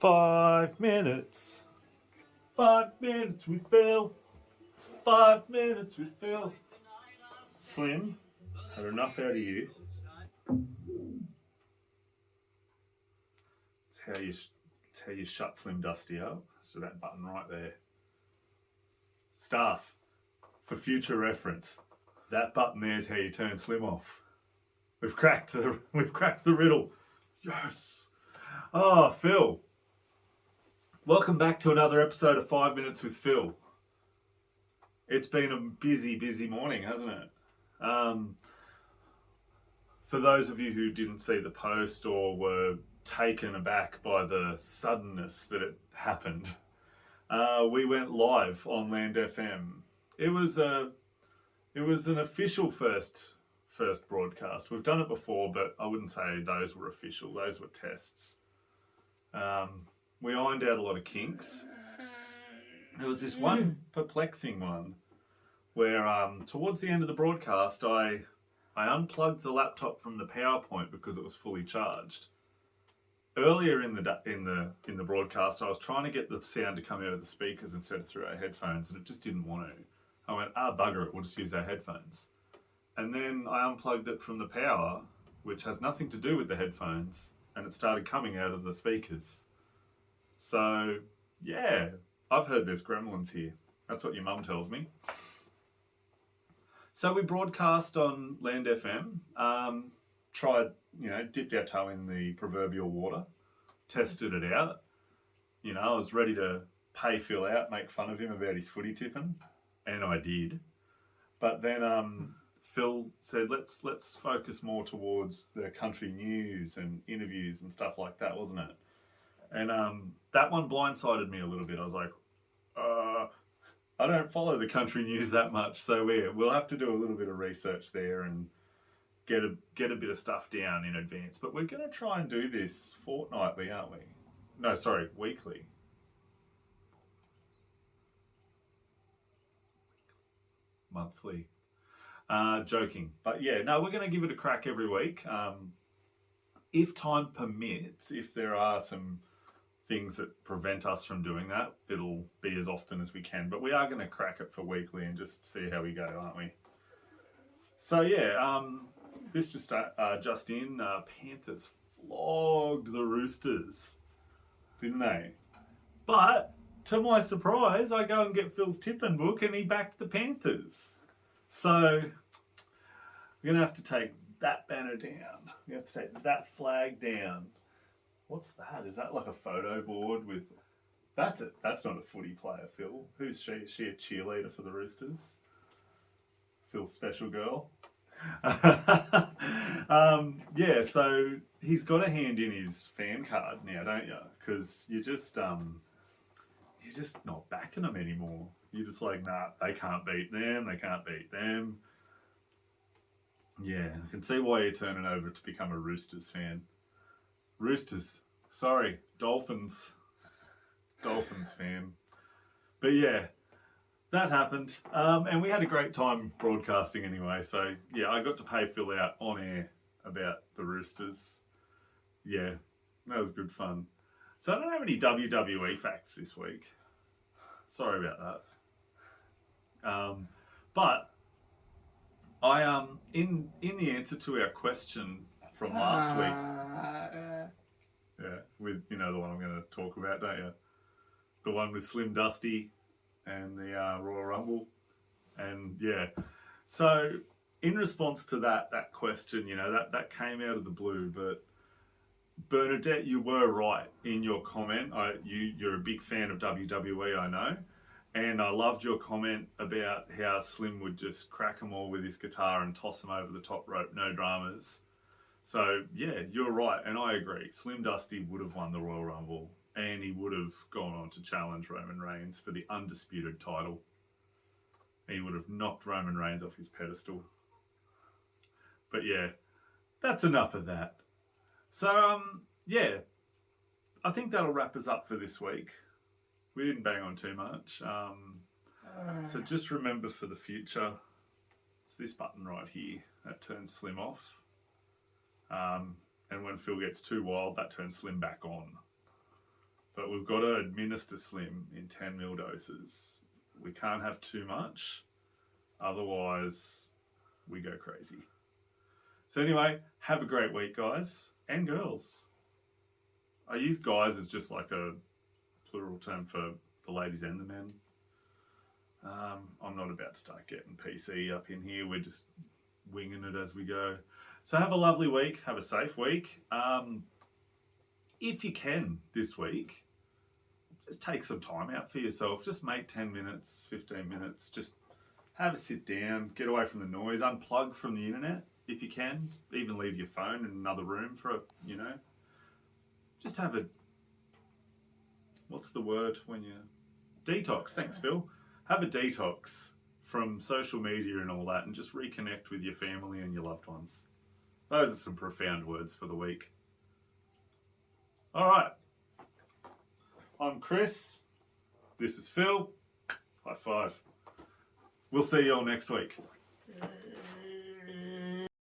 5 minutes. 5 minutes with Phil. 5 minutes with Phil. Slim, had enough out of you. It's how you shut Slim Dusty up. So that button right there. Staff, for future reference, that button there is how you turn Slim off. We've cracked the riddle. Yes. Oh, Phil. Welcome back to another episode of 5 Minutes with Phil. It's been a busy morning, hasn't it? For those of you who didn't see the post or were taken aback by the suddenness that it happened, we went live on Land FM. It was an official first broadcast. We've done it before, but I wouldn't say those were official. Those were tests. We ironed out a lot of kinks. There was this one perplexing one where towards the end of the broadcast, I unplugged the laptop from the PowerPoint because it was fully charged. Earlier in the broadcast, I was trying to get the sound to come out of the speakers instead of through our headphones, and it just didn't want to. I went, bugger it, we'll just use our headphones. And then I unplugged it from the power, which has nothing to do with the headphones, and it started coming out of the speakers. So, yeah, I've heard there's gremlins here. That's what your mum tells me. So we broadcast on Land FM, dipped our toe in the proverbial water, tested it out. I was ready to pay Phil out, make fun of him about his footy tipping, and I did. But then Phil said, let's focus more towards the country news and interviews and stuff like that, wasn't it? And that one blindsided me a little bit. I was like, I don't follow the country news that much, so we'll have to do a little bit of research there and get a bit of stuff down in advance. But we're going to try and do this fortnightly, aren't we? No, sorry, weekly. Monthly. Joking. But yeah, no, we're going to give it a crack every week. If time permits, if there are some things that prevent us from doing that, it'll be as often as we can. But we are going to crack it for weekly and just see how we go, aren't we? So yeah, this just in, Panthers flogged the Roosters, didn't they? But to my surprise, I go and get Phil's tipping book and he backed the Panthers. So we're going to have to take that banner down. We have to take that flag down. What's that? Is that like a photo board with... That's it. That's not a footy player, Phil. Who's she? Is she a cheerleader for the Roosters? Phil's special girl. Yeah, so he's got a hand in his fan card now, don't you? Because you're just not backing them anymore. You're just like, nah, they can't beat them. They can't beat them. Yeah, I can see why you're turning over to become a Roosters fan. Roosters. Sorry, Dolphins fan. But yeah, that happened. And we had a great time broadcasting anyway. So yeah, I got to pay Phil out on air about the Roosters. Yeah, that was good fun. So I don't have any WWE facts this week. Sorry about that. But I in the answer to our question from last week, yeah, with the one I'm going to talk about, don't you? The one with Slim Dusty and the Royal Rumble, and yeah. So in response to that question, that came out of the blue, but Bernadette, you were right in your comment. You're a big fan of WWE, I know. And I loved your comment about how Slim would just crack them all with his guitar and toss them over the top rope, no dramas. So, yeah, you're right, and I agree. Slim Dusty would have won the Royal Rumble, and he would have gone on to challenge Roman Reigns for the undisputed title. He would have knocked Roman Reigns off his pedestal. But yeah, that's enough of that. So, yeah, I think that'll wrap us up for this week. We didn't bang on too much. So just remember for the future, it's this button right here that turns Slim off. And when Phil gets too wild, that turns Slim back on. but we've got to administer Slim in 10 ml doses. We can't have too much, otherwise we go crazy. So anyway, have a great week, guys and girls. I use guys as just like a plural term for the ladies and the men. I'm not about to start getting PC up in here. We're just winging it as we go. So have a lovely week. Have a safe week. If you can this week, just take some time out for yourself. Just make 10 minutes, 15 minutes. Just have a sit down, get away from the noise, unplug from the internet if you can. Even leave your phone in another room for just have a, what's the word when you, detox. Thanks, Phil. Have a detox from social media and all that and just reconnect with your family and your loved ones. Those are some profound words for the week. All right. I'm Chris. This is Phil. High five. We'll see you all next week.